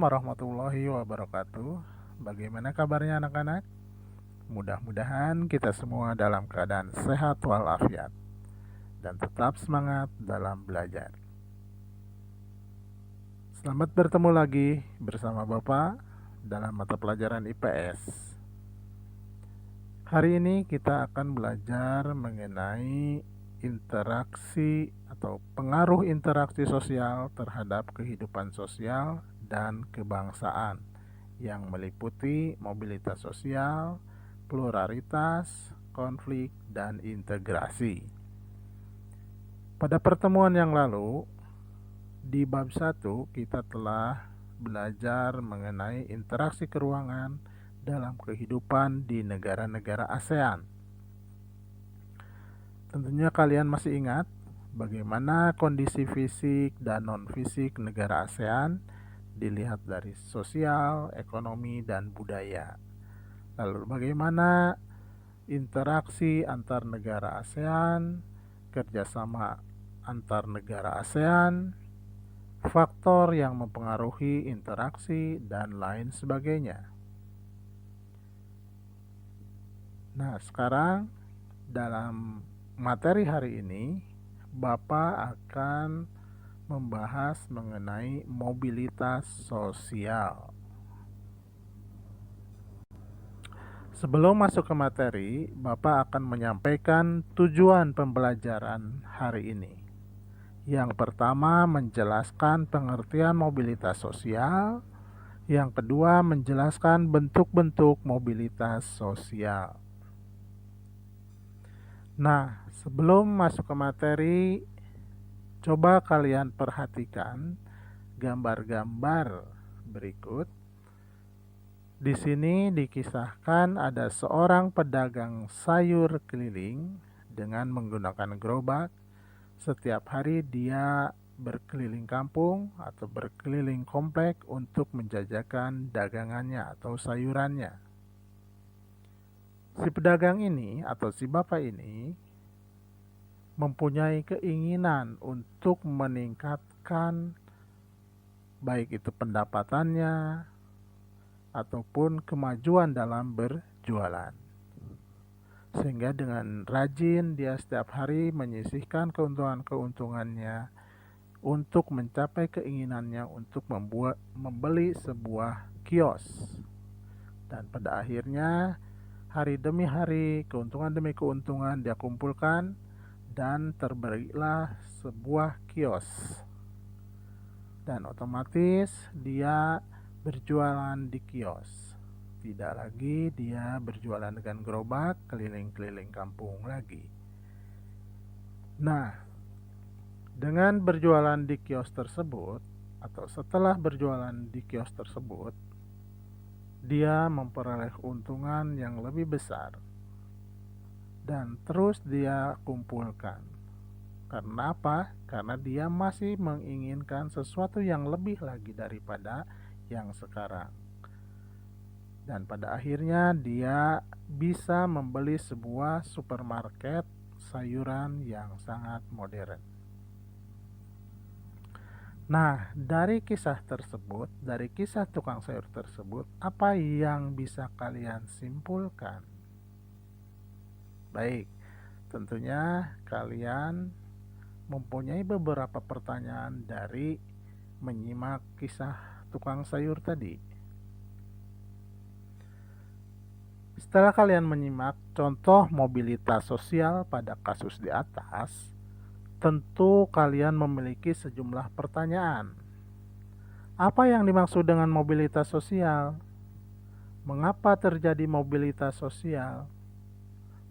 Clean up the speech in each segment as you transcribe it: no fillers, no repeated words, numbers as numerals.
warahmatullahi wabarakatuh. Bagaimana kabarnya anak-anak? Mudah-mudahan kita semua dalam keadaan sehat walafiat dan tetap semangat dalam belajar. Selamat bertemu lagi bersama Bapak dalam mata pelajaran IPS. Hari ini kita akan belajar mengenai interaksi atau pengaruh interaksi sosial terhadap kehidupan sosial dan kebangsaan yang meliputi mobilitas sosial, pluralitas, konflik, dan integrasi. Pada pertemuan yang lalu, di bab 1 kita telah belajar mengenai interaksi keruangan dalam kehidupan di negara-negara ASEAN. Tentunya kalian masih ingat bagaimana kondisi fisik dan non-fisik negara ASEAN dilihat dari sosial, ekonomi, dan budaya. Lalu bagaimana interaksi antar negara ASEAN, kerjasama antar negara ASEAN, faktor yang mempengaruhi interaksi, dan lain sebagainya. Nah, sekarang dalam materi hari ini, Bapak akan membahas mengenai mobilitas sosial. Sebelum masuk ke materi, Bapak akan menyampaikan tujuan pembelajaran hari ini. Yang pertama, menjelaskan pengertian mobilitas sosial. Yang kedua, menjelaskan bentuk-bentuk mobilitas sosial. Nah, sebelum masuk ke materi, coba kalian perhatikan gambar-gambar berikut. Di sini dikisahkan ada seorang pedagang sayur keliling dengan menggunakan gerobak. Setiap hari dia berkeliling kampung atau berkeliling komplek untuk menjajakan dagangannya atau sayurannya. Si pedagang ini atau si bapak ini mempunyai keinginan untuk meningkatkan baik itu pendapatannya ataupun kemajuan dalam berjualan. Sehingga dengan rajin dia setiap hari menyisihkan keuntungan-keuntungannya untuk mencapai keinginannya untuk membeli sebuah kios. Dan pada akhirnya hari demi hari, keuntungan demi keuntungan dia kumpulkan dan terberilah sebuah kios. Dan otomatis dia berjualan di kios. Tidak lagi dia berjualan dengan gerobak keliling-keliling kampung lagi. Nah, dengan berjualan di kios tersebut atau setelah berjualan di kios tersebut, dia memperoleh keuntungan yang lebih besar dan terus dia kumpulkan. Karena apa? Karena dia masih menginginkan sesuatu yang lebih lagi daripada yang sekarang. Dan pada akhirnya dia bisa membeli sebuah supermarket sayuran yang sangat modern. Nah, dari kisah tersebut, dari kisah tukang sayur tersebut, apa yang bisa kalian simpulkan? Baik, tentunya kalian mempunyai beberapa pertanyaan dari menyimak kisah tukang sayur tadi. Setelah kalian menyimak contoh mobilitas sosial pada kasus di atas, tentu kalian memiliki sejumlah pertanyaan. Apa yang dimaksud dengan mobilitas sosial? Mengapa terjadi mobilitas sosial?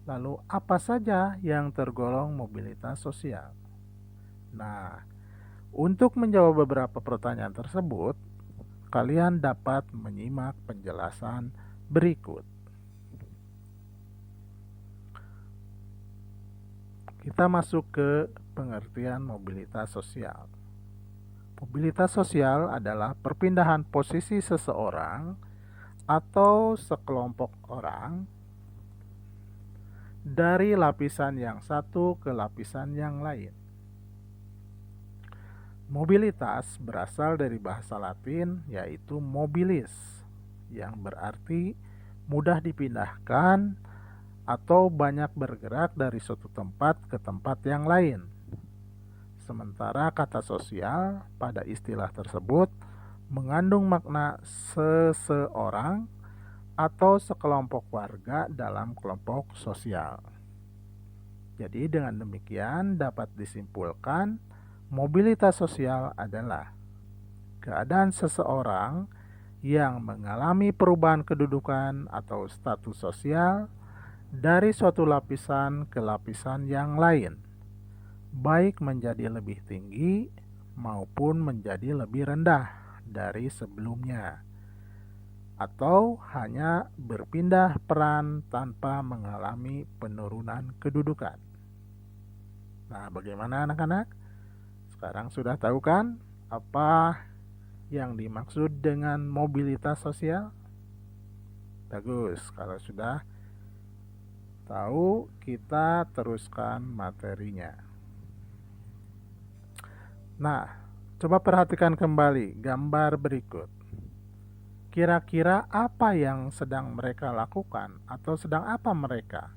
Lalu apa saja yang tergolong mobilitas sosial? Nah, untuk menjawab beberapa pertanyaan tersebut, kalian dapat menyimak penjelasan berikut. Kita masuk ke pengertian mobilitas sosial. Mobilitas sosial adalah perpindahan posisi seseorang atau sekelompok orang dari lapisan yang satu ke lapisan yang lain. Mobilitas berasal dari bahasa Latin yaitu mobilis, yang berarti mudah dipindahkan atau banyak bergerak dari suatu tempat ke tempat yang lain. Sementara kata sosial pada istilah tersebut mengandung makna seseorang atau sekelompok warga dalam kelompok sosial. Jadi dengan demikian dapat disimpulkan mobilitas sosial adalah keadaan seseorang yang mengalami perubahan kedudukan atau status sosial dari suatu lapisan ke lapisan yang lain, baik menjadi lebih tinggi maupun menjadi lebih rendah dari sebelumnya, atau hanya berpindah peran tanpa mengalami penurunan kedudukan. Nah, bagaimana anak-anak? Sekarang sudah tahu kan apa yang dimaksud dengan mobilitas sosial? Bagus, kalau sudah tahu, kita teruskan materinya. Nah, coba perhatikan kembali gambar berikut. Kira-kira apa yang sedang mereka lakukan atau sedang apa mereka?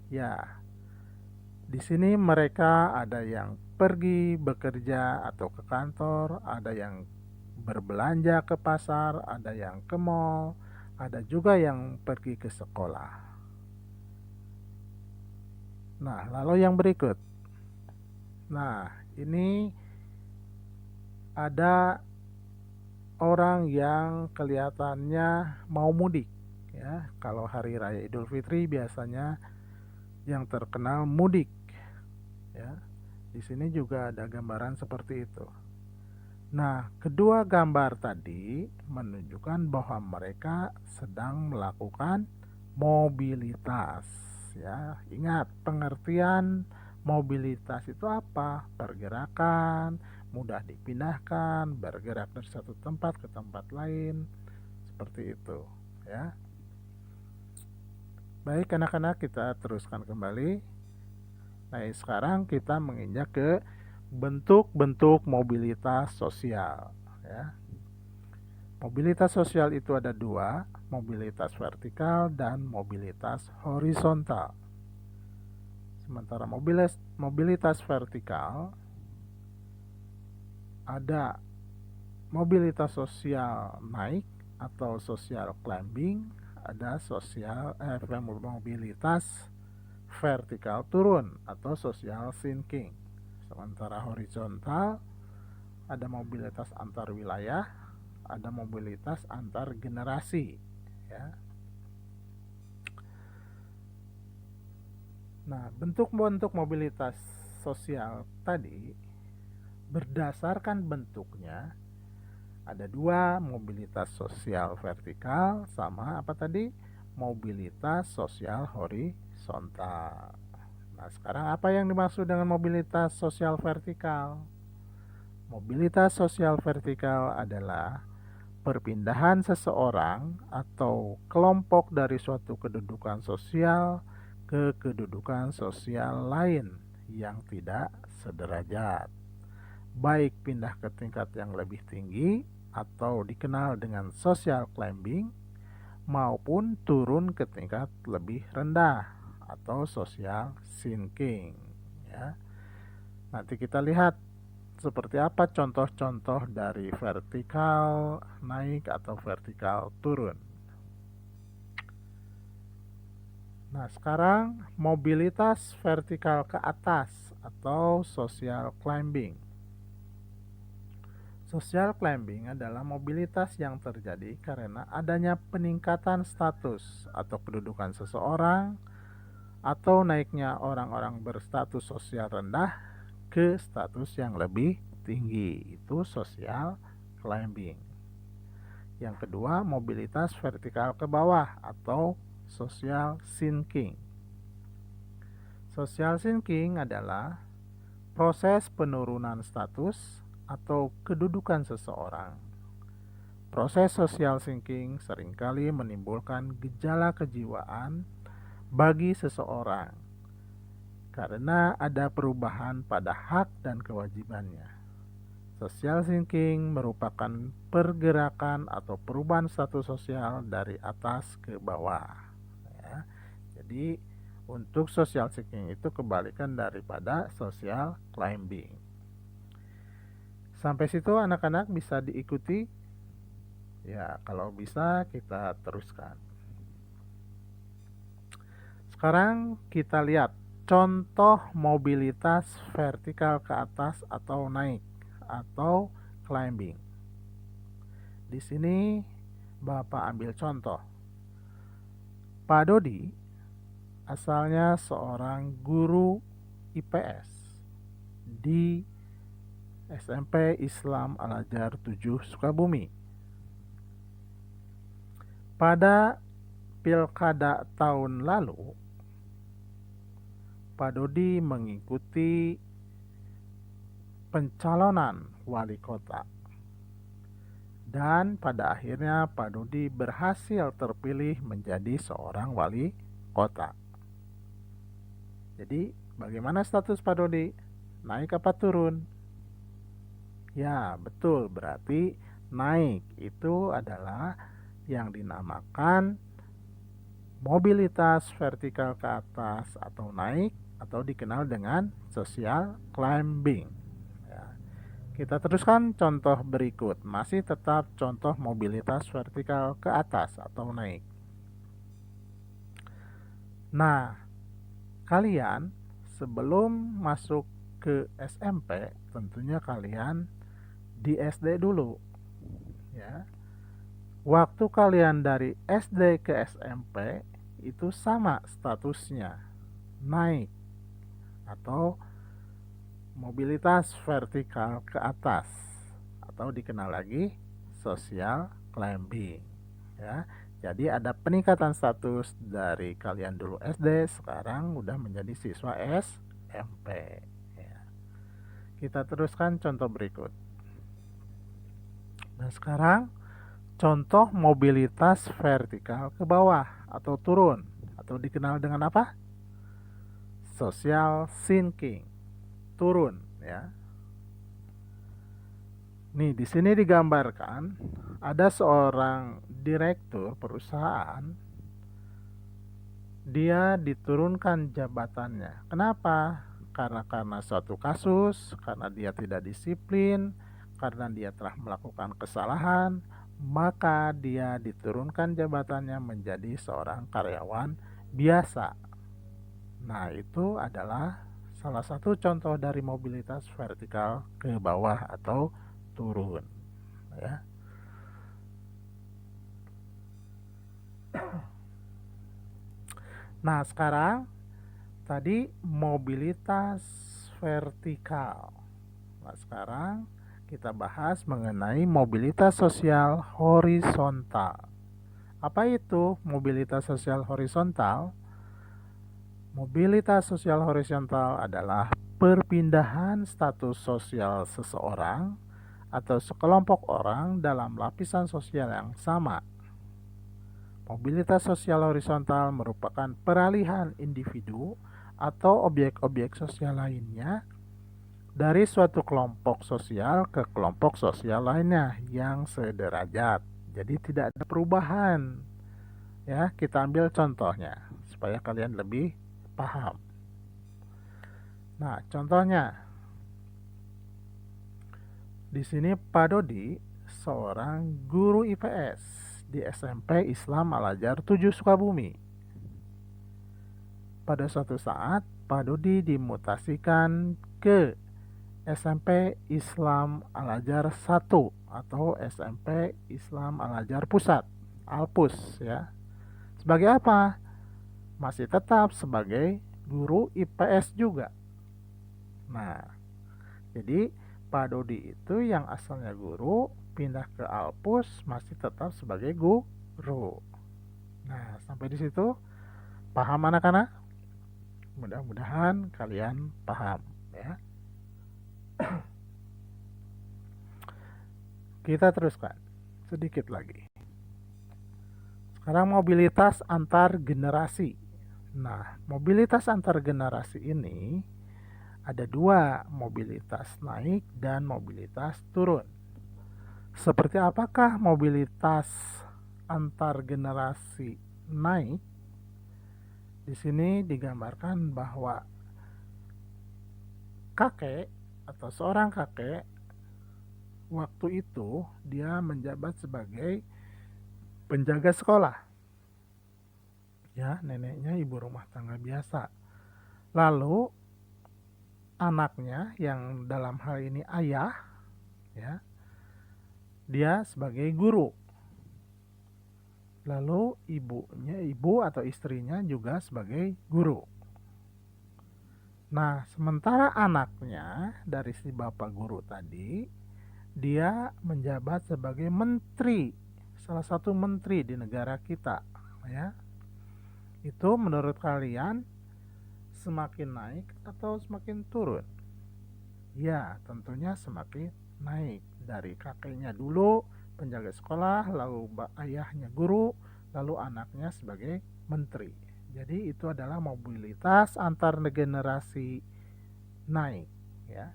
Ya, di sini mereka ada yang pergi bekerja atau ke kantor, ada yang berbelanja ke pasar, ada yang ke mall, ada juga yang pergi ke sekolah. Nah, lalu yang berikut. Nah, ini ada orang yang kelihatannya mau mudik, ya. Kalau hari raya Idul Fitri biasanya yang terkenal mudik, ya. Di sini juga ada gambaran seperti itu. Nah, kedua gambar tadi menunjukkan bahwa mereka sedang melakukan mobilitas, ya. Ingat, pengertian mobilitas itu apa? Pergerakan, mudah dipindahkan, bergerak dari satu tempat ke tempat lain, seperti itu, ya. Baik anak-anak, kita teruskan kembali. Nah, sekarang kita menginjak ke bentuk-bentuk mobilitas sosial, ya. Mobilitas sosial itu ada dua, mobilitas vertikal dan mobilitas horizontal. Sementara mobilitas vertikal ada mobilitas sosial naik atau social climbing, ada mobilitas vertikal turun atau social sinking. Sementara horizontal ada mobilitas antar wilayah, ada mobilitas antar generasi, ya. Nah, bentuk-bentuk mobilitas sosial tadi berdasarkan bentuknya ada dua, mobilitas sosial vertikal sama apa tadi? Mobilitas sosial horizontal. Nah, sekarang apa yang dimaksud dengan mobilitas sosial vertikal? Mobilitas sosial vertikal adalah perpindahan seseorang atau kelompok dari suatu kedudukan sosial ke kedudukan sosial lain yang tidak sederajat, baik pindah ke tingkat yang lebih tinggi atau dikenal dengan social climbing, maupun turun ke tingkat lebih rendah atau social sinking, ya. Nanti kita lihat seperti apa contoh-contoh dari vertikal naik atau vertikal turun. Nah, sekarang mobilitas vertikal ke atas atau social climbing. Social climbing adalah mobilitas yang terjadi karena adanya peningkatan status atau kedudukan seseorang atau naiknya orang-orang berstatus sosial rendah ke status yang lebih tinggi. Itu social climbing. Yang kedua, mobilitas vertikal ke bawah atau social sinking. Social sinking adalah proses penurunan status atau kedudukan seseorang. Proses social sinking seringkali menimbulkan gejala kejiwaan bagi seseorang karena ada perubahan pada hak dan kewajibannya. Social thinking merupakan pergerakan atau perubahan status sosial dari atas ke bawah. Ya. Jadi untuk social thinking itu kebalikan daripada social climbing. Sampai situ anak-anak bisa diikuti? Ya, kalau bisa kita teruskan. Sekarang kita lihat contoh mobilitas vertikal ke atas atau naik atau climbing. Di sini Bapak ambil contoh. Pak Dodi asalnya seorang guru IPS di SMP Islam Al-Azhar 7 Sukabumi. Pada pilkada tahun lalu, Pak Dodi mengikuti pencalonan wali kota. Dan pada akhirnya Pak Dodi berhasil terpilih menjadi seorang wali kota. Jadi bagaimana status Pak Dodi? Naik apa turun? Ya betul, berarti naik itu adalah yang dinamakan mobilitas vertikal ke atas atau naik atau dikenal dengan social climbing. Kita teruskan contoh berikut. Masih tetap contoh mobilitas vertikal ke atas atau naik. Nah, kalian sebelum masuk ke SMP, tentunya kalian di SD dulu. Ya. Waktu kalian dari SD ke SMP itu sama statusnya, naik atau mobilitas vertikal ke atas atau dikenal lagi social climbing ya. Jadi ada peningkatan status dari kalian dulu SD sekarang udah menjadi siswa SMP ya. Kita teruskan contoh berikut. Nah sekarang contoh mobilitas vertikal ke bawah atau turun atau dikenal dengan apa? Social sinking, turun ya. Nih, di sini digambarkan ada seorang direktur perusahaan, dia diturunkan jabatannya. Kenapa? Karena suatu kasus, karena dia tidak disiplin, karena dia telah melakukan kesalahan, maka dia diturunkan jabatannya menjadi seorang karyawan biasa. Nah, itu adalah salah satu contoh dari mobilitas vertikal ke bawah atau turun ya. Nah sekarang tadi mobilitas vertikal. Nah sekarang kita bahas mengenai mobilitas sosial horizontal. Apa itu mobilitas sosial horizontal? Mobilitas sosial horizontal adalah perpindahan status sosial seseorang atau sekelompok orang dalam lapisan sosial yang sama. Mobilitas sosial horizontal merupakan peralihan individu atau objek-objek sosial lainnya dari suatu kelompok sosial ke kelompok sosial lainnya yang sederajat. Jadi tidak ada perubahan. Ya, kita ambil contohnya supaya kalian lebih paham. Nah, contohnya di sini Pak Dodi seorang guru IPS di SMP Islam Al-Azhar 7 Sukabumi. Pada suatu saat Pak Dodi dimutasikan ke SMP Islam Al-Azhar 1 atau SMP Islam Al-Azhar Pusat, Alpus ya. Sebagai apa? Masih tetap sebagai guru IPS juga. Nah, jadi Pak Dodi itu yang asalnya guru pindah ke Alpus masih tetap sebagai guru. Nah, sampai di situ paham anak-anak? Mudah-mudahan kalian paham ya. Kita teruskan sedikit lagi. Sekarang mobilitas antar generasi. Nah, mobilitas antar generasi ini ada dua, mobilitas naik dan mobilitas turun. Seperti apakah mobilitas antar generasi naik? Di sini digambarkan bahwa kakek atau seorang kakek waktu itu dia menjabat sebagai penjaga sekolah. Ya, neneknya ibu rumah tangga biasa. Lalu anaknya yang dalam hal ini ayah, ya, dia sebagai guru. Lalu ibu atau istrinya juga sebagai guru. Nah, sementara anaknya dari si bapak guru tadi, dia menjabat sebagai menteri, salah satu menteri di negara kita, ya. Itu menurut kalian semakin naik atau semakin turun? Ya, tentunya semakin naik. Dari kakeknya dulu penjaga sekolah, lalu ayahnya guru, lalu anaknya sebagai menteri. Jadi itu adalah mobilitas antar generasi naik, ya.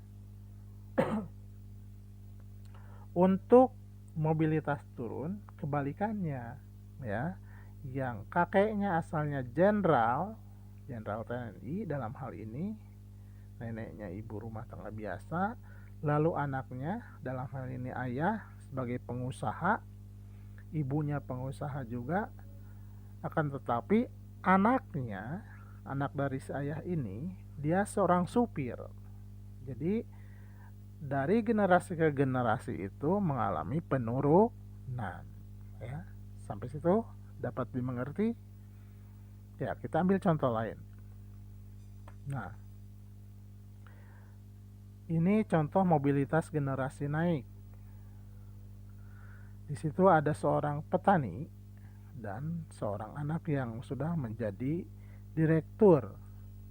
Untuk mobilitas turun kebalikannya, ya. Yang kakeknya asalnya jenderal TNI dalam hal ini, neneknya ibu rumah tangga biasa, lalu anaknya dalam hal ini ayah sebagai pengusaha, ibunya pengusaha juga, akan tetapi anaknya, anak dari si ayah ini, dia seorang supir. Jadi dari generasi ke generasi itu mengalami penurunan, ya. Sampai situ dapat dimengerti? Ya, kita ambil contoh lain. Nah, ini contoh mobilitas generasi naik. Di situ ada seorang petani dan seorang anak yang sudah menjadi direktur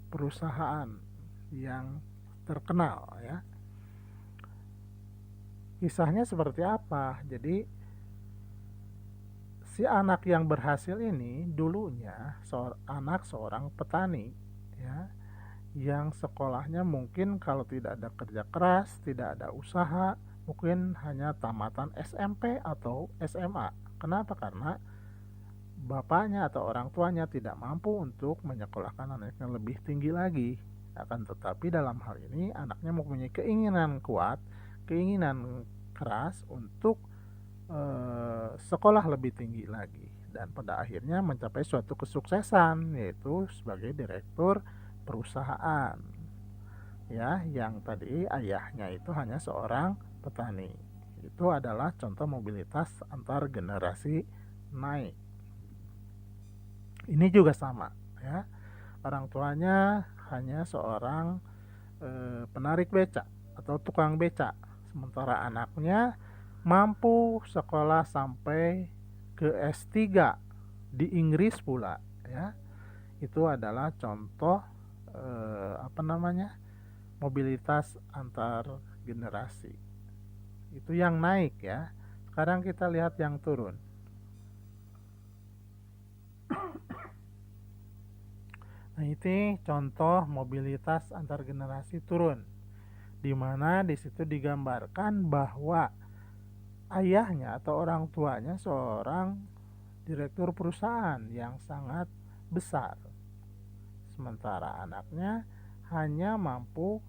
perusahaan yang terkenal, ya. Kisahnya seperti apa? Jadi si anak yang berhasil ini dulunya anak seorang petani, ya, yang sekolahnya mungkin kalau tidak ada kerja keras, tidak ada usaha, mungkin hanya tamatan SMP atau SMA. Kenapa? Karena bapaknya atau orang tuanya tidak mampu untuk menyekolahkan anaknya lebih tinggi lagi. Akan tetapi dalam hal ini anaknya mempunyai keinginan kuat, keinginan keras untuk sekolah lebih tinggi lagi, dan pada akhirnya mencapai suatu kesuksesan, yaitu sebagai direktur perusahaan, ya, yang tadi ayahnya itu hanya seorang petani. Itu adalah contoh mobilitas antar generasi naik. Ini juga sama, ya. Orang tuanya hanya seorang penarik becak atau tukang becak, sementara anaknya mampu sekolah sampai ke S3 di Inggris pula, ya. Itu adalah contoh mobilitas antar generasi. Itu yang naik, ya. Sekarang kita lihat yang turun. Nah, ini contoh mobilitas antar generasi turun, di mana di situ digambarkan bahwa ayahnya atau orang tuanya seorang direktur perusahaan yang sangat besar, sementara anaknya hanya mampu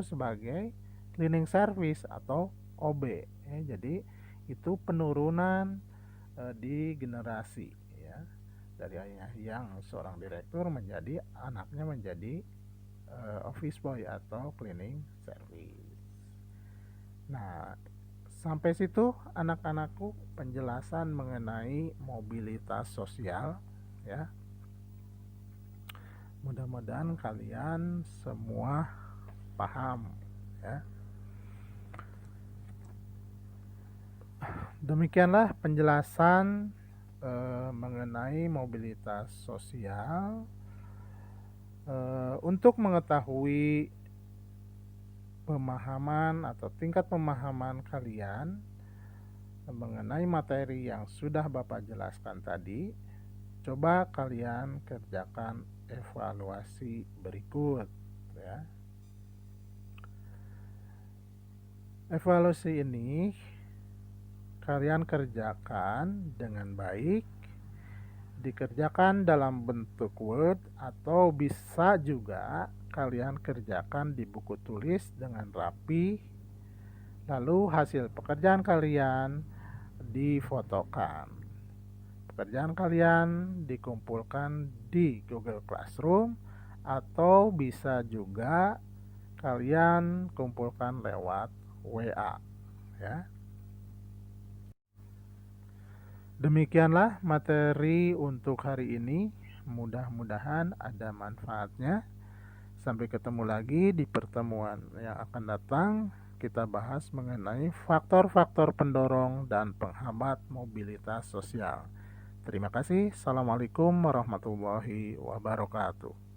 sebagai cleaning service atau OB, ya. Jadi itu penurunan di generasi, ya, dari ayah yang seorang direktur menjadi anaknya menjadi office boy atau cleaning service. Nah, sampai situ anak-anakku penjelasan mengenai mobilitas sosial, ya. Mudah-mudahan kalian semua paham, ya. Demikianlah penjelasan mengenai mobilitas sosial. Untuk mengetahui pemahaman atau tingkat pemahaman kalian mengenai materi yang sudah Bapak jelaskan tadi, Coba kalian kerjakan evaluasi berikut ya. Evaluasi ini kalian kerjakan dengan baik, dikerjakan dalam bentuk Word atau bisa juga kalian kerjakan di buku tulis dengan rapi. Lalu hasil pekerjaan kalian difotokan. Pekerjaan kalian dikumpulkan di Google Classroom atau bisa juga kalian kumpulkan lewat WA ya. Demikianlah materi untuk hari ini. Mudah-mudahan ada manfaatnya. Sampai ketemu lagi di pertemuan yang akan datang. Kita bahas mengenai faktor-faktor pendorong dan penghambat mobilitas sosial. Terima kasih. Assalamualaikum warahmatullahi wabarakatuh.